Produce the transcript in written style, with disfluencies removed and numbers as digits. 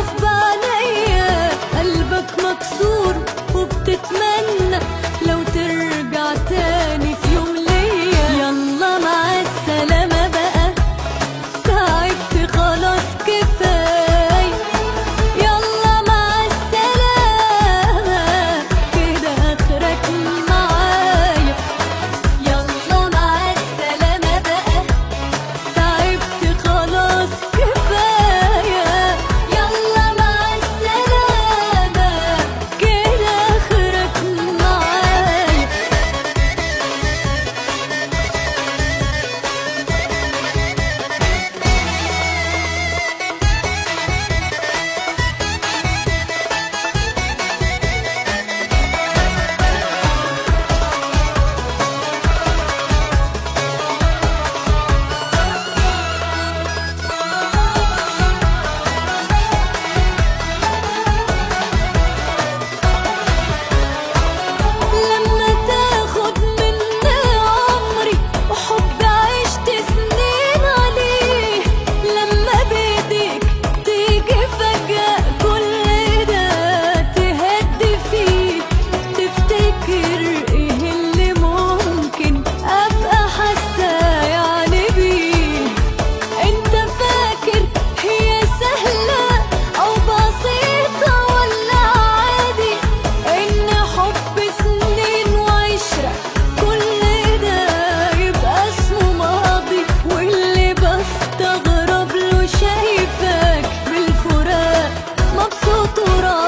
بتشوف بعينيا قلبك مكسور وبتتمنى لو ترجع تاني في يوم ليا. يلا مع السلامة بقى، تعبت خلاص كفاية. يلا مع السلامة كده آخرك معايا. يلا مع السلامة بقى، تعبت خلاص كفاية. يلا مع السلامة كده آخرك معايا. لما تاخد مني عمري وحب عشت سنين عليه، لما بيديك تيجي فجأة كل ده تهدي فيه، تفتكر ايه اللي ممكن ابقى حاسة يعني بيه. انت فاكر هي سهلة او بسيطة ولا عادي ان حب سنين وعشرة كل ده يبقى اسمه ماضي؟ واللي بستغرب له شايفك بالفراق مبسوط وراضي.